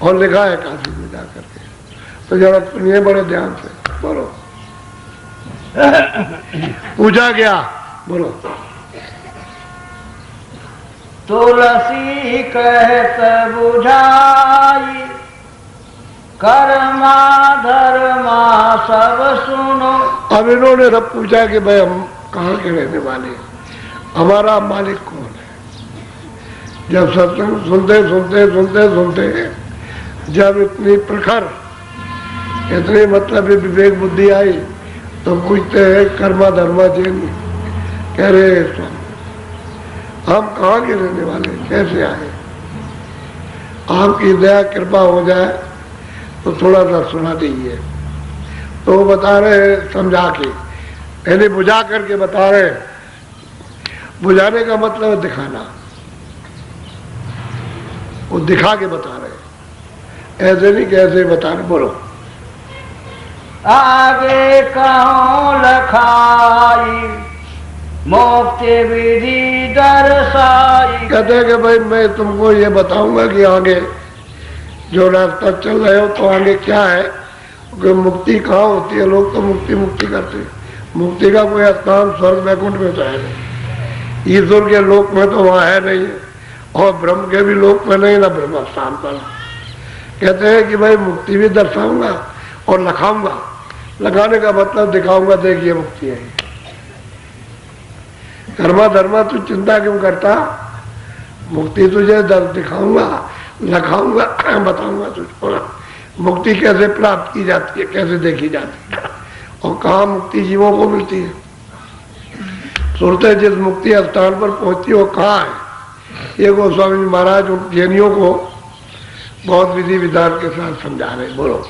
और लिखा है काशी में जा करके। तो जरा सुनिए बड़े ध्यान से, बोलो। पूछा गया, बोलो। तुलसी कहत बुझाई, कर्मा धर्मा सब सुनो। अब इन्होंने रब पूछा कि भाई हम कहाँ के रहने वाले हैं, हमारा मालिक कौन है। जब सत्संग सुनते सुनते सुनते सुनते जब इतनी प्रखर, इतनी मतलब विवेक बुद्धि आई, तो पूछते हैं कर्मा धर्मा जैन, कह रहे स्वामी हम कहाँ के रहने वाले, कैसे आए, आपकी दया कृपा हो जाए तो थोड़ा सा सुना दीजिए। तो वो बता रहे समझा के, पहले बुझा करके बता रहे। बुझाने का मतलब है दिखाना, वो दिखा के बता रहे, ऐसे नहीं कैसे बता रहे। बोलो। आगे कहूँ लखाई, मुक्ति विधि दर्शाई। कहते हैं कि भाई मैं तुमको ये बताऊंगा कि आगे जो रास्ता चल रहे हो तो आगे क्या है, कि मुक्ति कहाँ होती है। लोग तो मुक्ति मुक्ति करते हैं, मुक्ति का कोई स्थान स्वर्ग वैकुंठ में तो है नहीं, ईश्वर के लोक में तो वहाँ है नहीं, और ब्रह्म के भी लोक में नहीं, ना ब्रह्म स्थान पर। कहते हैं कि भाई मुक्ति भी दर्शाऊंगा और लखाऊंगा। लगाने का मतलब दिखाऊंगा, देखिए मुक्ति है। कर्मा धर्मा तू चिंता क्यों करता, मुक्ति तुझे दिखाऊंगा, लखाऊंगा, बताऊंगा तुझको मुक्ति कैसे प्राप्त की जाती है, कैसे देखी जाती है, और कहाँ मुक्ति जीवों को मिलती है। सुनते जिस मुक्ति स्थान पर पहुंचती वो कहाँ है, ये गोस्वामी महाराज उन जैनियों को बहुत विधि विधान के साथ समझा रहे। बोलो।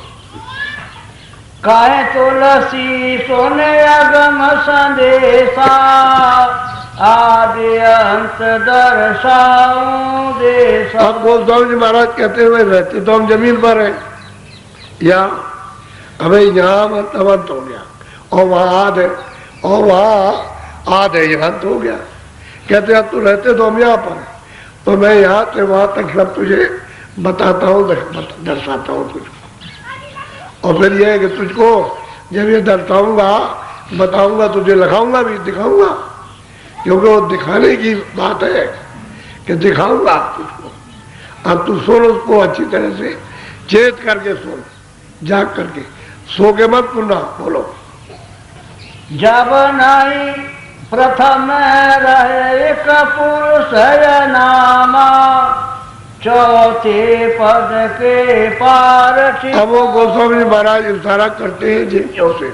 कहे तुलसी सोने अगम संदेशा, आदि अंत दर्शाऊं देशा। अब गोस्वामी जी महाराज कहते हुए रहते तो हम जमीन पर है, या अबे यहाँ मतलब अंत हो गया, और वहाँ आद है, और वहाँ आद है, यहाँ अंत हो गया। कहते अब तू रहते तो हम यहाँ पर है, तो मैं यहाँ से वहाँ तक सब तुझे बताता हूँ, दर्शाता हूँ तुझको। और फिर यह है कि तुझको जब ये दर्शाऊंगा, बताऊंगा, तुझे लिखाऊंगा भी, दिखाऊंगा, क्योंकि वो दिखाने की बात है कि दिखाऊंगा तुझको। अब तू सुन उसको अच्छी तरह से, चेत करके सुन, जाग करके, सो के मत सुनना। बोलो। जब नहीं प्रथम रहे एक पुरुष नामा, चौथे पद के पार। अब वो गोस्वामी जी महाराज इशारा करते हैं जिन्हों से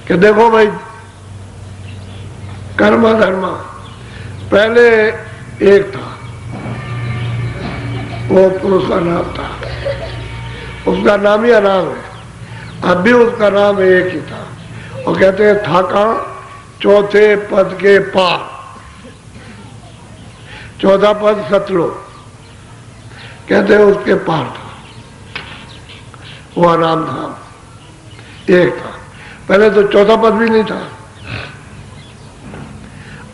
कि देखो भाई, कर्म धर्म पहले एक था, वो पुरुष का नाम था, उसका नाम ही अनाम है, अब भी उसका नाम एक ही था। और कहते हैं था कहाँ, चौथे पद के पार। चौथा पद सतलोक, कहते हैं उसके पार था, वो अनाम धाम एक था। पहले तो चौथा पद भी नहीं था,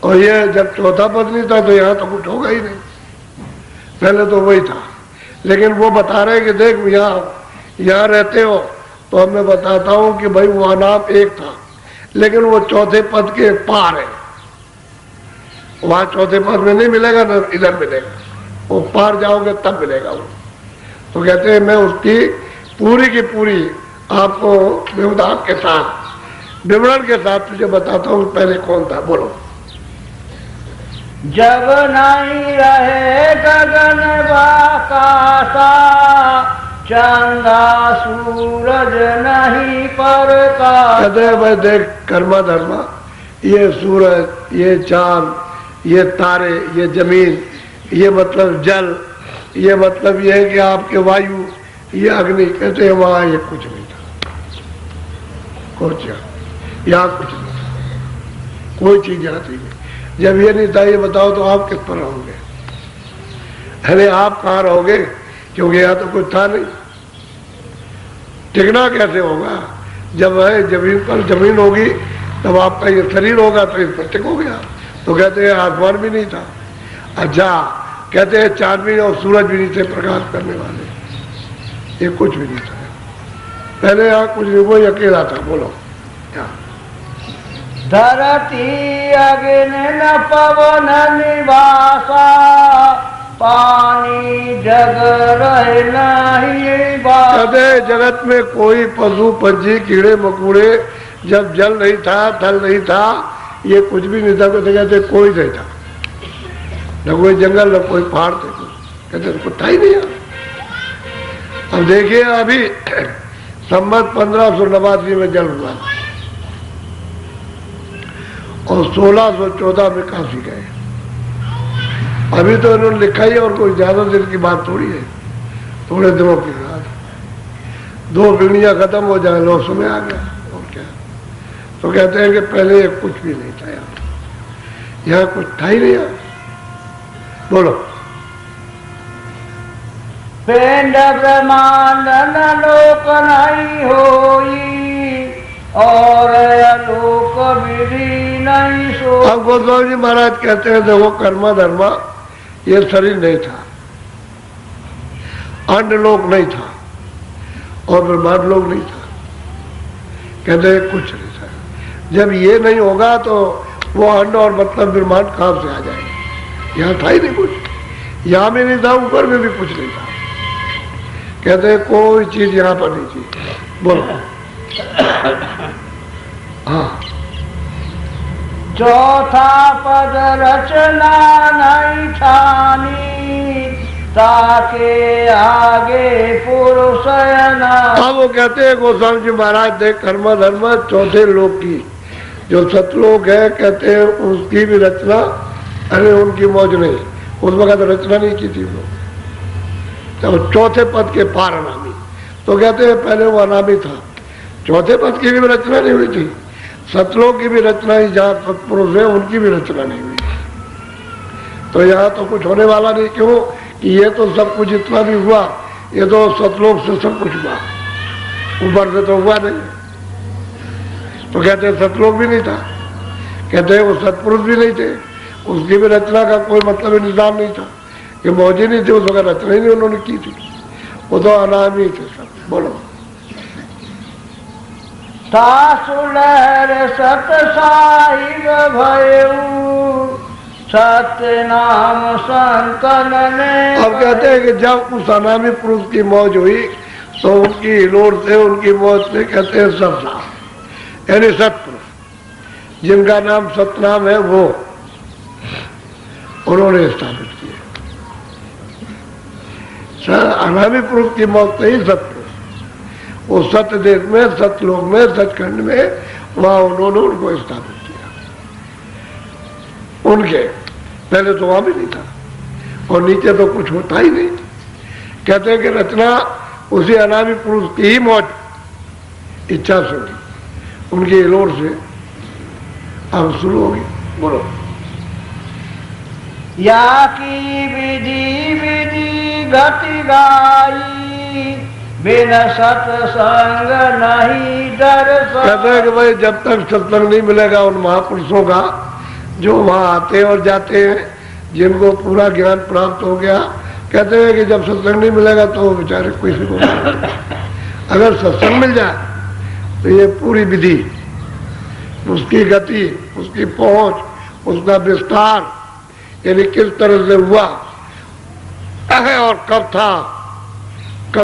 और ये जब चौथा पद नहीं था तो यहाँ तो कुछ होगा ही नहीं, पहले तो वही था। लेकिन वो बता रहे कि देख यहाँ रहते हो तो मैं बताता हूँ कि भाई वो अनाम एक था, लेकिन वो चौथे पद के पार है। वहाँ चौथे पद में नहीं मिलेगा, ना इधर मिलेगा, वो पार जाओगे तब मिलेगा वो। तो कहते हैं मैं उसकी पूरी की पूरी आपको विवरण के साथ, विवरण के साथ तुझे बताता हूँ पहले कौन था। बोलो। जब नहीं रहे गगन बाकाशा, चंदा सूरज नहीं प्रकाश। कहते हैं भाई देख, कर्मा धर्मा, ये सूरज, ये चांद, ये तारे, ये जमीन, ये मतलब जल, ये मतलब ये है कि आपके वायु, ये अग्नि, कहते हैं वहां ये कुछ नहीं था, कुछ यहाँ कुछ नहीं था, कोई चीज यहाँ थी नहीं। जब ये नहीं था, ये बताओ तो आप किस पर रहोगे? अरे आप कहाँ रहोगे, क्योंकि यहाँ तो कुछ था नहीं। टिकना कैसे होगा? जब है जमीन पर जमीन होगी तब आपका ये शरीर होगा, तो इस पर टिकोगे आप। तो कहते हैं आसमान भी नहीं था। अच्छा, कहते हैं चांद भी और सूरज भी नहीं थे प्रकाश करने वाले। ये कुछ भी नहीं था। पहले यहाँ कुछ नहीं, वही अकेला था। बोलो क्या? धरती अग्नि न पवन निवासा, पानी जग रहे नहीं बासा। कहते जगत में कोई पशु पंछी कीड़े मकोड़े, जब जल नहीं था, थल नहीं था, ये कुछ भी नहीं था। कहते कोई नहीं था, न कोई जंगल, न कोई पहाड़ थे, कहते कुछ था ही नहीं। अब देखिए अभी संवत 1589 में जल हुआ और 1614 में काशी गए। अभी तो इन्होंने लिखा ही, और कोई ज्यादा दिन की बात थोड़ी है, थोड़े दिनों के बाद 2 पीढ़ियां खत्म हो जाए, लो समय आ गया। और क्या? तो कहते हैं कि पहले कुछ भी नहीं था यहाँ कुछ था ही नहीं। बोलो। पिंड ब्रह्मांड न लोक नहीं होई, और अलोक विधि नहीं सो। अब गोस्वामी जी महाराज कहते हैं देखो, कर्मा धर्मा ये शरीर नहीं था, अन्य लोक नहीं था, और ब्रह्मांड लोक नहीं था। कहते हैं कुछ नहीं था। जब ये नहीं होगा तो वो अन्य और मतलब ब्रह्मांड कहां से आ जाएगा? यहाँ था ही नहीं कुछ, यहाँ भी नहीं था, ऊपर में भी कुछ नहीं था। कहते हैं कोई चीज यहाँ पर नहीं थी। बोलो। हाँ। चौथा पद रचना नहीं ठानी, ताके आगे पुरुष न। अब वो कहते हैं गोस्वामी जी महाराज देख, कर्म धर्म चौथे लोक की जो सतलोक है, कहते हैं उसकी भी रचना, अरे उनकी मौज नहीं, उस वक्त रचना नहीं की थी लोग। तो चौथे पद के पार अनामी, तो कहते हैं पहले वो अनामी था, चौथे पद की भी रचना नहीं हुई थी। सतलोक की भी रचना ही, जहाँ सत्पुरुष है उनकी भी रचना नहीं हुई। तो यहाँ तो कुछ होने वाला नहीं। क्यों कि ये तो सब कुछ इतना भी हुआ, ये तो सतलोक से सब कुछ हुआ, ऊपर से तो हुआ नहीं। तो कहते हैं सतलोक भी नहीं था, कहते हैं वो सत्पुरुष भी नहीं थे, उसकी भी रचना का कोई मतलब निजाम नहीं था, कि मौज ही नहीं थी, उस वक्त रचना ही नहीं उन्होंने की थी। वो तो अनामी थे सब। बोलो। तासुलहर सत साहिब भयऊ, सत्य नाम संतन ने। अब कहते हैं कि जब उस अनामी पुरुष की मौज हुई तो उनकी हिलोर से, उनकी मौज से, कहते हैं सतनाम, यानी सत्पुरुष जिनका नाम सतनाम है, वो उन्होंने स्थापित किया। अनामी पुरुष की मौत से ही सत्पुरुष, वो सत्य देश में, सतलोक में, सचखंड में, वहां उन्होंने उनको स्थापित किया। उनके पहले तो वहां भी नहीं था, और नीचे तो कुछ होता ही नहीं। कहते हैं कि रचना उसी अनामी पुरुष की ही मौज इच्छा से हुई, उनकी लोर से अब शुरू होगी। बोलो। या की विधि विधि गति गाई, बिन सत्संग नहीं दर्शन। कहते हैं कि भाई जब तक सत्संग नहीं मिलेगा उन महापुरुषों का, जो वहां आते और जाते हैं, जिनको पूरा ज्ञान प्राप्त हो गया, कहते हैं कि जब सत्संग नहीं मिलेगा तो वो बेचारे किसी को अगर सत्संग मिल जाए तो ये पूरी विधि, उसकी गति, उसकी पहुंच, उसका विस्तार, यानी किस तरह से हुआ है और कब था,